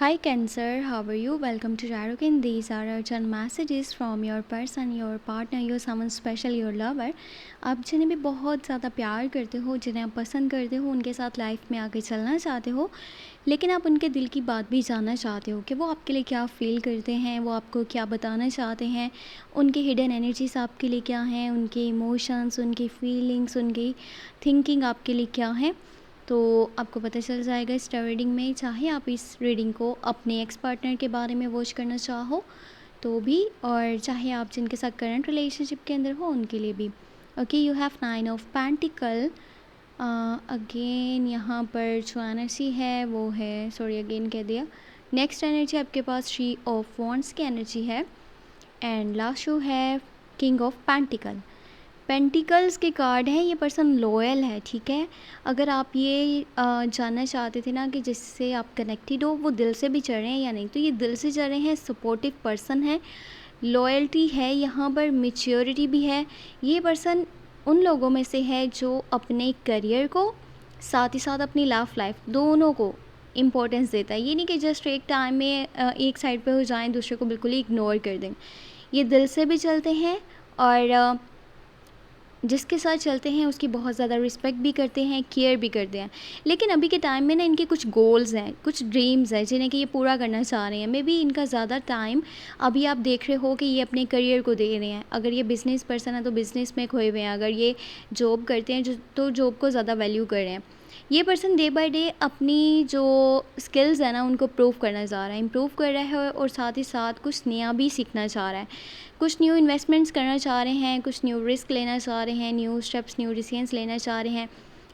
Hi Cancer, how are you? Welcome to Jarukin. These are urgent messages from your person, your partner, your someone special, your lover. आप जिन्हें भी बहुत ज़्यादा प्यार करते हो, जिन्हें आप पसंद करते हो, उनके साथ लाइफ में आगे चलना चाहते हो, लेकिन आप उनके दिल की बात भी जानना चाहते हो कि वो आपके लिए क्या फ़ील करते हैं, वो आपको क्या बताना चाहते हैं, उनकी हिडन एनर्जीज आपके लिए क्या हैं, उनके इमोशंस, उनकी फीलिंग्स, उनकी थिंकिंग आपके लिए क्या है। तो आपको पता चल जाएगा इस रीडिंग में। चाहे आप इस रीडिंग को अपने एक्स पार्टनर के बारे में वॉच करना चाहो तो भी, और चाहे आप जिनके साथ करंट रिलेशनशिप के अंदर हो उनके लिए भी। Okay, you have 9 of pentacle. Again यहाँ पर जो एनर्जी है वो है, सॉरी अगेन कह दिया। नेक्स्ट एनर्जी आपके पास 3 ऑफ वॉन्ड्स की एनर्जी है एंड लास्ट शो है किंग ऑफ पेंटिकल। पेंटिकल्स के कार्ड हैं, ये पर्सन लॉयल है, ठीक है। अगर आप ये जानना चाहते थे ना कि जिससे आप कनेक्टेड हो वो दिल से भी चढ़ रहे हैं या नहीं, तो ये दिल से चढ़ रहे हैं, सपोर्टिव पर्सन है, लॉयल्टी है यहाँ पर, मैच्योरिटी भी है। ये पर्सन उन लोगों में से है जो अपने करियर को साथ ही साथ अपनी लव लाइफ दोनों को इम्पोर्टेंस देता है। ये नहीं कि जस्ट एक टाइम में एक साइड पे हो जाएं, दूसरे को बिल्कुल ही इग्नोर कर दें। ये दिल से भी चलते हैं और जिसके साथ चलते हैं उसकी बहुत ज़्यादा रिस्पेक्ट भी करते हैं, केयर भी करते हैं। लेकिन अभी के टाइम में ना इनके कुछ गोल्स हैं, कुछ ड्रीम्स हैं जिन्हें कि ये पूरा करना चाह रहे हैं। मे बी इनका ज़्यादा टाइम अभी आप देख रहे हो कि ये अपने करियर को दे रहे हैं। अगर ये बिज़नेस पर्सन है तो बिज़नेस में खोए हुए हैं, अगर ये जॉब करते हैं तो जॉब को ज़्यादा वैल्यू कर रहे हैं। ये पर्सन डे बाय डे अपनी जो स्किल्स है ना उनको प्रूव करना चाह रहा है, इम्प्रूव कर रहा है और साथ ही साथ कुछ नया भी सीखना चाह रहा है, कुछ न्यू इन्वेस्टमेंट्स करना चाह रहे हैं, कुछ न्यू रिस्क लेना चाह रहे हैं, न्यू स्टेप्स, न्यू डिसीजंस लेना चाह रहे हैं।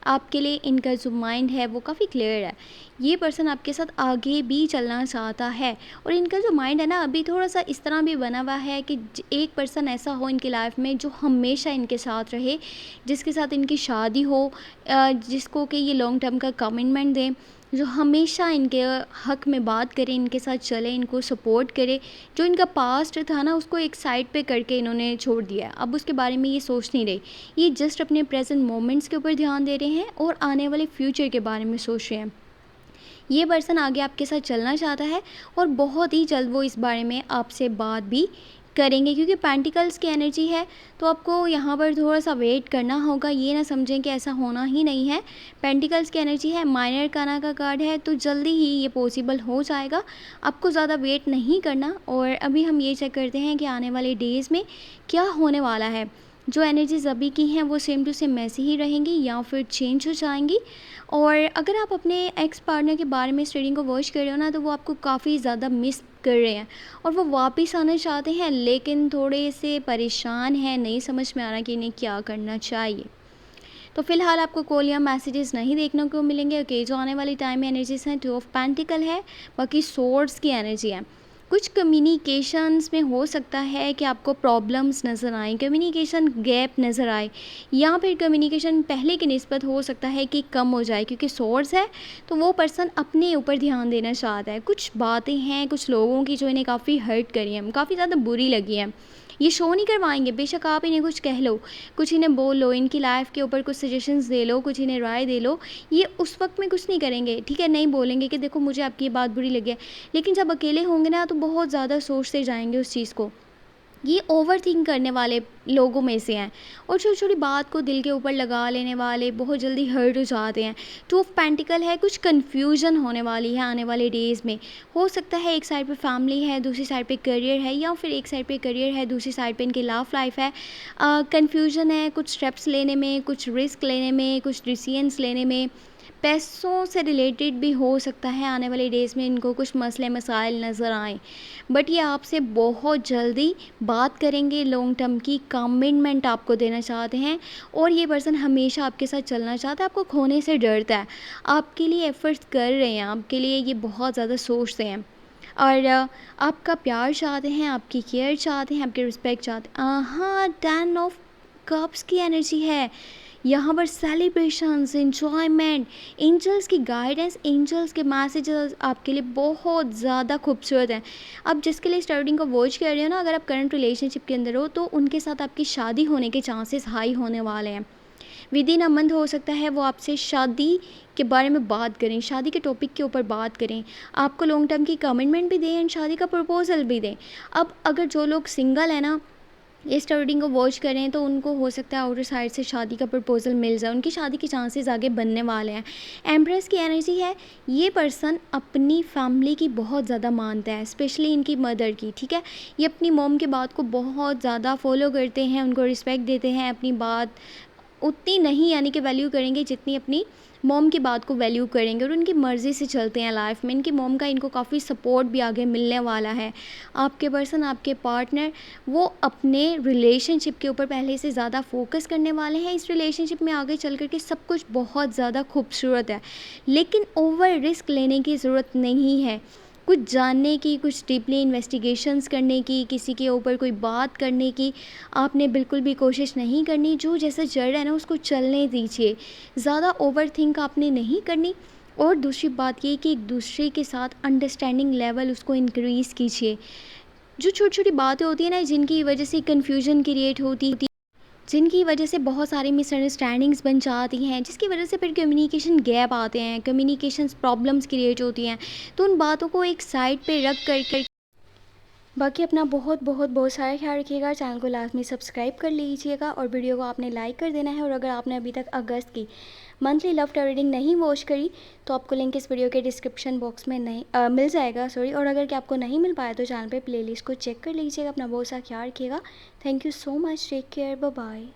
आपके लिए इनका जो माइंड है वो काफ़ी क्लियर है। ये पर्सन आपके साथ आगे भी चलना चाहता है और इनका जो माइंड है ना अभी थोड़ा सा इस तरह भी बना हुआ है कि एक पर्सन ऐसा हो इनकी लाइफ में जो हमेशा इनके साथ रहे, जिसके साथ इनकी शादी हो, जिसको कि ये लॉन्ग टर्म का कमिटमेंट दें, जो हमेशा इनके हक में बात करे, इनके साथ चले, इनको सपोर्ट करे। जो इनका पास्ट था ना उसको एक साइड पे करके इन्होंने छोड़ दिया है, अब उसके बारे में ये सोच नहीं रहे। ये जस्ट अपने प्रेजेंट मोमेंट्स के ऊपर ध्यान दे रहे हैं और आने वाले फ्यूचर के बारे में सोच रहे हैं। ये पर्सन आगे आपके साथ चलना चाहता है और बहुत ही जल्द वो इस बारे में आपसे बात भी करेंगे, क्योंकि पेंटिकल्स की एनर्जी है तो आपको यहाँ पर थोड़ा सा वेट करना होगा। ये ना समझें कि ऐसा होना ही नहीं है। पेंटिकल्स की एनर्जी है, माइनर काना का कार्ड है, तो जल्दी ही ये पॉसिबल हो जाएगा, आपको ज़्यादा वेट नहीं करना। और अभी हम ये चेक करते हैं कि आने वाले डेज़ में क्या होने वाला है। जो एनर्जीज अभी की हैं वो सेम टू सेम ऐसी ही रहेंगी या फिर चेंज हो जाएंगी। और अगर आप अपने एक्स पार्टनर के बारे में इस रीडिंग को वॉच कर रहे हो ना तो वो आपको काफ़ी ज़्यादा मिस कर रहे हैं और वो वापस आना चाहते हैं, लेकिन थोड़े से परेशान हैं, नहीं समझ में आ रहा कि इन्हें क्या करना चाहिए। तो फिलहाल आपको कॉल या मैसेजेस नहीं देखने को मिलेंगे। ओके, जो आने वाली टाइम में एनर्जीज हैं 2 ऑफ पेंटिकल है, बाकी सोर्ड्स की एनर्जी है। कुछ कम्युनिकेशंस में हो सकता है कि आपको प्रॉब्लम्स नज़र आए, कम्युनिकेशन गैप नज़र आए, या फिर कम्युनिकेशन पहले की निस्बत हो सकता है कि कम हो जाए, क्योंकि सोर्स है तो वो पर्सन अपने ऊपर ध्यान देना चाहता है। कुछ बातें हैं कुछ लोगों की जो इन्हें काफ़ी हर्ट करी हैं, काफ़ी ज़्यादा बुरी लगी हैं, ये शो नहीं करवाएंगे। बेशक आप इन्हें कुछ कह लो, कुछ इन्हें बोल लो, इनकी लाइफ के ऊपर कुछ सजेशंस दे लो, कुछ इन्हें राय दे लो, ये उस वक्त में कुछ नहीं करेंगे, ठीक है। नहीं बोलेंगे कि देखो मुझे आपकी ये बात बुरी लगी है, लेकिन जब अकेले होंगे ना तो बहुत ज़्यादा सोचते जाएंगे उस चीज़ को। ये ओवर थिंक करने वाले लोगों में से हैं और छोटी छोटी बात को दिल के ऊपर लगा लेने वाले, बहुत जल्दी हर्ट हो जाते हैं। 2 ऑफ पेंटिकल है, कुछ कन्फ्यूजन होने वाली है आने वाले डेज़ में। हो सकता है एक साइड पे फैमिली है, दूसरी साइड पे करियर है, या फिर एक साइड पे करियर है, दूसरी साइड पे इनकी लव लाइफ है। कन्फ्यूजन है कुछ स्टेप्स लेने में, कुछ रिस्क लेने में, कुछ डिसीजंस लेने में। पैसों से रिलेटेड भी हो सकता है आने वाले डेज़ में इनको कुछ मसले मसाइल नज़र आएँ, बट ये आपसे बहुत जल्दी बात करेंगे, लॉन्ग टर्म की कमिटमेंट आपको देना चाहते हैं और ये पर्सन हमेशा आपके साथ चलना चाहता है, आपको खोने से डरता है, आपके लिए एफर्ट्स कर रहे हैं, आपके लिए ये बहुत ज़्यादा सोचते हैं और आपका प्यार चाहते हैं, आपकी केयर चाहते हैं, आपकी रिस्पेक्ट चाहते हैं। हाँ, 10 ऑफ कप्स की एनर्जी है यहाँ पर, सेलिब्रेशंस, एंजॉयमेंट, एंजल्स की गाइडेंस, एंजल्स के मैसेजेस आपके लिए बहुत ज़्यादा खूबसूरत हैं। अब जिसके लिए स्टार्टिंग को वॉच कर रहे हो ना, अगर आप करंट रिलेशनशिप के अंदर हो तो उनके साथ आपकी शादी होने के चांसेस हाई होने वाले हैं। विदिन अ मंथ हो सकता है वो आपसे शादी के बारे में बात करें, शादी के टॉपिक के ऊपर बात करें, आपको लॉन्ग टर्म की कमिटमेंट भी दें एंड शादी का प्रपोज़ल भी दें। अब अगर जो लोग सिंगल है ना, इस रीडिंग को वॉच करें तो उनको हो सकता है आउटर साइड से शादी का प्रपोज़ल मिल जाए, उनकी शादी के चांसेस आगे बनने वाले हैं। एम्प्रेस की एनर्जी है, ये पर्सन अपनी फैमिली की बहुत ज़्यादा मानता है, स्पेशली इनकी मदर की, ठीक है। ये अपनी मॉम की बात को बहुत ज़्यादा फॉलो करते हैं, उनको रिस्पेक्ट देते हैं, अपनी बात उतनी नहीं यानी कि वैल्यू करेंगे जितनी अपनी मॉम की बात को वैल्यू करेंगे और उनकी मर्ज़ी से चलते हैं लाइफ में। इनकी मॉम का इनको काफ़ी सपोर्ट भी आगे मिलने वाला है। आपके पर्सन, आपके पार्टनर, वो अपने रिलेशनशिप के ऊपर पहले से ज़्यादा फोकस करने वाले हैं। इस रिलेशनशिप में आगे चल कर के सब कुछ बहुत ज़्यादा खूबसूरत है, लेकिन ओवर रिस्क लेने की ज़रूरत नहीं है। कुछ जानने की, कुछ डीपली इन्वेस्टिगेशंस करने की, किसी के ऊपर कोई बात करने की आपने बिल्कुल भी कोशिश नहीं करनी। जो जैसा चल रहा है ना उसको चलने दीजिए, ज़्यादा ओवर थिंक आपने नहीं करनी। और दूसरी बात ये कि एक दूसरे के साथ अंडरस्टैंडिंग लेवल उसको इंक्रीज़ कीजिए। जो छोटी छोटी बातें होती हैं ना जिनकी वजह से कन्फ्यूजन क्रिएट होती, जिनकी वजह से बहुत सारी मिसअंडरस्टैंडिंग्स बन जाती हैं, जिसकी वजह से फिर कम्युनिकेशन गैप आते हैं, कम्युनिकेशन प्रॉब्लम्स क्रिएट होती हैं, तो उन बातों को एक साइड पे रख कर बाकी अपना बहुत बहुत बहुत सारा ख्याल रखिएगा। चैनल को लास्ट में सब्सक्राइब कर लीजिएगा और वीडियो को आपने लाइक कर देना है। और अगर आपने अभी तक अगस्त की मंथली लव टारot रीडिंग नहीं वॉच करी तो आपको लिंक इस वीडियो के डिस्क्रिप्शन बॉक्स में नहीं मिल जाएगा, सॉरी। और अगर कि आपको नहीं मिल पाया तो चैनल पे प्लेलिस्ट को चेक कर लीजिएगा। अपना बहुत सा ख्याल रखिएगा। Thank you so much, take care, bye bye.